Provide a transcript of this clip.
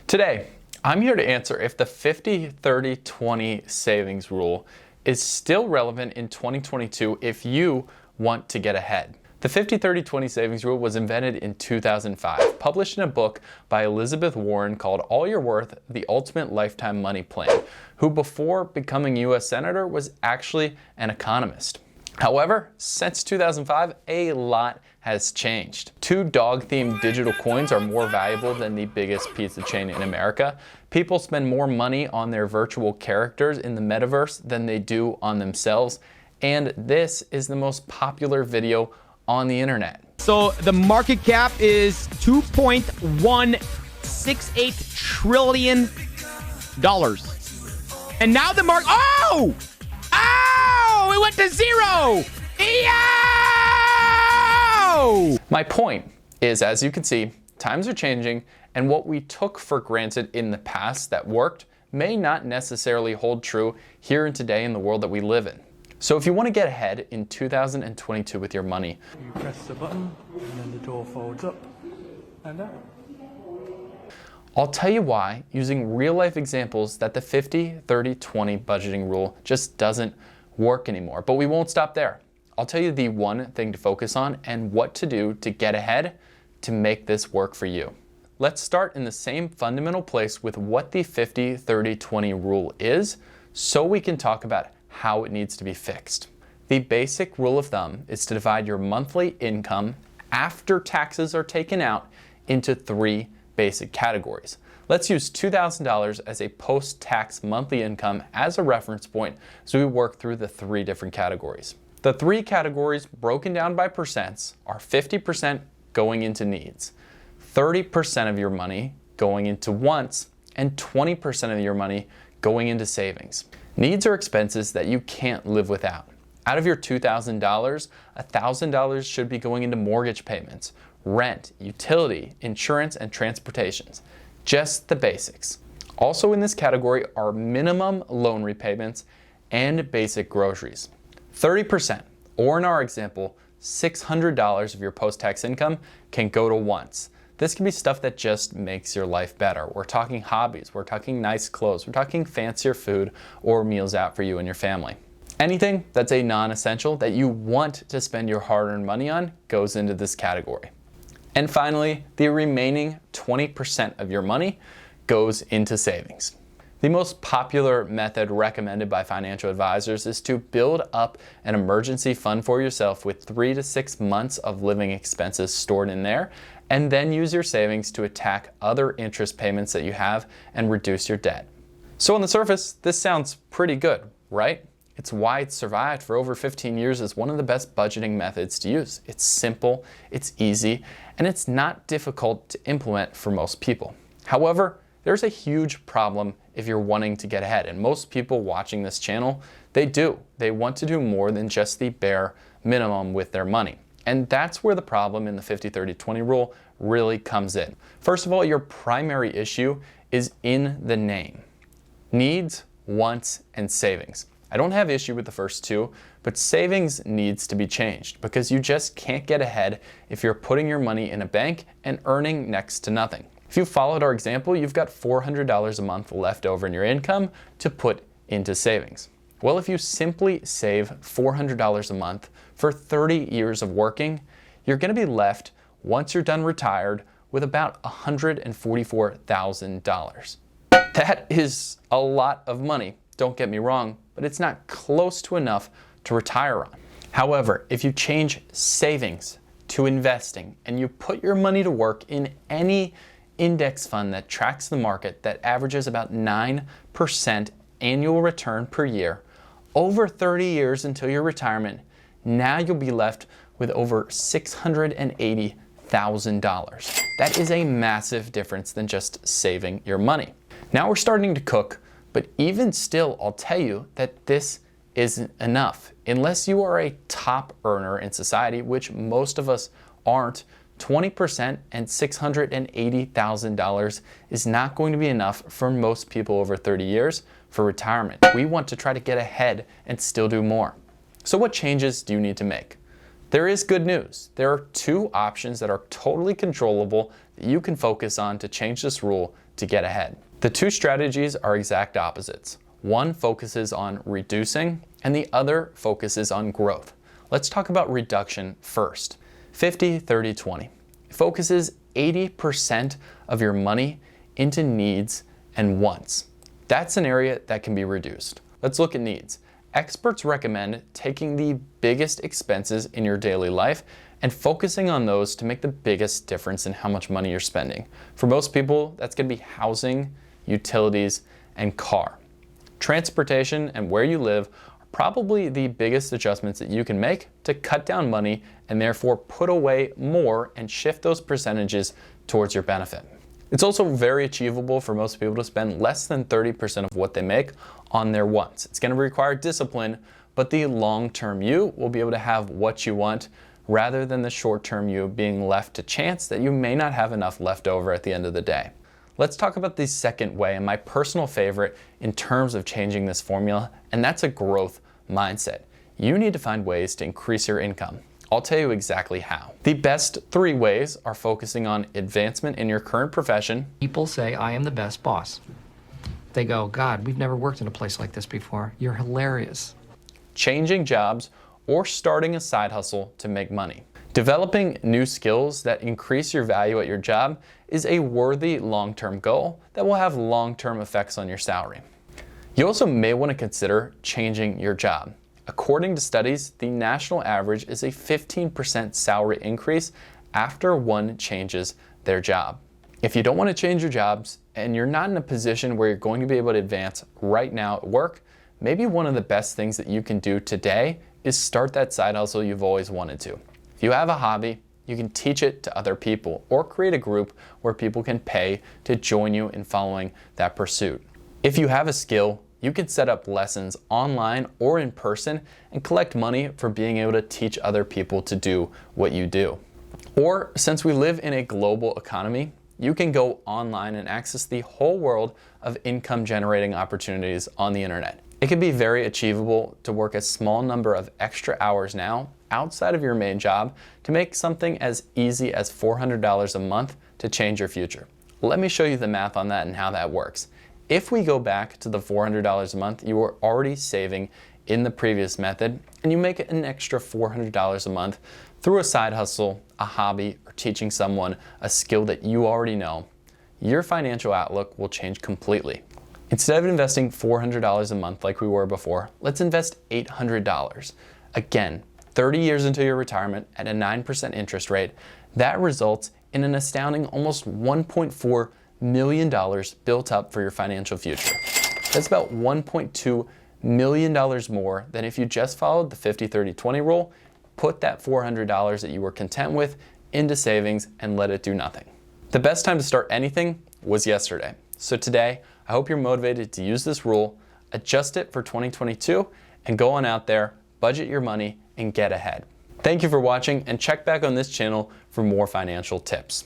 Today, I'm here to answer if the 50-30-20 savings rule is still relevant in 2022 if you want to get ahead. The 50-30-20 savings rule was invented in 2005, published in a book by Elizabeth Warren called All You're Worth: The Ultimate Lifetime Money Plan, who before becoming U.S. Senator was actually an economist. However, since 2005, a lot has changed. 2 dog-themed digital coins are more valuable than the biggest pizza chain in America. People spend more money on their virtual characters in the metaverse than they do on themselves. And this is the most popular video on the internet. So the market cap is $2.168 trillion. And now the market, oh, it went to zero. My point is, as you can see, times are changing, and what we took for granted in the past that worked may not necessarily hold true here and today in the world that we live in. So if you want to get ahead in 2022 with your money, you press the button and then the door folds up and out. I'll tell you why, using real-life examples, that the 50-30-20 budgeting rule just doesn't work anymore. But we won't stop there. I'll tell you the one thing to focus on and what to do to get ahead to make this work for you. Let's start in the same fundamental place with what the 50-30-20 rule is, so we can talk about how it needs to be fixed. The basic rule of thumb is to divide your monthly income after taxes are taken out into 3 basic categories. Let's use $2,000 as a post-tax monthly income as a reference point as we work through the 3 different categories. The 3 categories broken down by percents are 50% going into needs, 30% of your money going into wants, and 20% of your money going into savings. Needs are expenses that you can't live without. Out of your $2,000, $1,000 should be going into mortgage payments, rent, utility, insurance, and transportations. Just the basics. Also in this category are minimum loan repayments and basic groceries. 30%, or in our example, $600 of your post-tax income can go to wants. This can be stuff that just makes your life better. We're talking hobbies, we're talking nice clothes, we're talking fancier food or meals out for you and your family. Anything that's a non-essential that you want to spend your hard-earned money on goes into this category. And finally, the remaining 20% of your money goes into savings. The most popular method recommended by financial advisors is to build up an emergency fund for yourself with 3 to 6 months of living expenses stored in there, and then use your savings to attack other interest payments that you have and reduce your debt. So on the surface, this sounds pretty good, right? It's why it's survived for over 15 years as one of the best budgeting methods to use. It's simple, it's easy, and it's not difficult to implement for most people. However, there's a huge problem if you're wanting to get ahead, and most people watching this channel, they want to do more than just the bare minimum with their money. And that's where the problem in the 50-30-20 rule really comes in. First of all, your primary issue is in the name: needs, wants, and savings. I don't have issue with the first 2, but savings needs to be changed because you just can't get ahead if you're putting your money in a bank and earning next to nothing. If you followed our example, you've got $400 a month left over in your income to put into savings. Well, if you simply save $400 a month for 30 years of working, you're going to be left, once you're done retired, with about $144,000. That is a lot of money, don't get me wrong, but it's not close to enough to retire on. However, if you change savings to investing and you put your money to work in any index fund that tracks the market that averages about 9% annual return per year over 30 years until your retirement, now you'll be left with over $680,000. That is a massive difference than just saving your money. Now we're starting to cook, but even still, I'll tell you that this isn't enough. Unless you are a top earner in society, which most of us aren't, 20% and $680,000 is not going to be enough for most people over 30 years for retirement. We want to try to get ahead and still do more. So what changes do you need to make? There is good news. There are two options that are totally controllable that you can focus on to change this rule to get ahead. The two strategies are exact opposites. One focuses on reducing and the other focuses on growth. Let's talk about reduction first. 50-30-20. It focuses 80% of your money into needs and wants. That's an area that can be reduced. Let's look at needs. Experts recommend taking the biggest expenses in your daily life and focusing on those to make the biggest difference in how much money you're spending. For most people, that's going to be housing, utilities, and car. Transportation and where you live are probably the biggest adjustments that you can make to cut down money and therefore put away more and shift those percentages towards your benefit. It's also very achievable for most people to spend less than 30% of what they make on their wants. It's going to require discipline, but the long-term you will be able to have what you want rather than the short-term you being left to chance that you may not have enough left over at the end of the day. Let's talk about the second way and my personal favorite in terms of changing this formula, and that's a growth mindset. You need to find ways to increase your income. I'll tell you exactly how. The best three ways are focusing on advancement in your current profession. People say, I am the best boss. They go, God, we've never worked in a place like this before. You're hilarious. Changing jobs or starting a side hustle to make money. Developing new skills that increase your value at your job is a worthy long-term goal that will have long-term effects on your salary. You also may want to consider changing your job. According to studies, the national average is a 15% salary increase after one changes their job. If you don't want to change your jobs and you're not in a position where you're going to be able to advance right now at work, maybe one of the best things that you can do today is start that side hustle you've always wanted to. If you have a hobby, you can teach it to other people or create a group where people can pay to join you in following that pursuit. If you have a skill, you can set up lessons online or in person and collect money for being able to teach other people to do what you do. Or since we live in a global economy, you can go online and access the whole world of income generating opportunities on the internet. It can be very achievable to work a small number of extra hours now outside of your main job to make something as easy as $400 a month to change your future. Let me show you the math on that and how that works. If we go back to the $400 a month you were already saving in the previous method, and you make an extra $400 a month through a side hustle, a hobby, or teaching someone a skill that you already know, your financial outlook will change completely. Instead of investing $400 a month like we were before, let's invest $800. Again, 30 years into your retirement at a 9% interest rate, that results in an astounding almost $1.4 million built up for your financial future. That's about $1.2 million more than if you just followed the 50-30-20 rule, put that $400 that you were content with into savings and let it do nothing. The best time to start anything was yesterday. So today, I hope you're motivated to use this rule, adjust it for 2022, and go on out there, budget your money, and get ahead. Thank you for watching, and check back on this channel for more financial tips.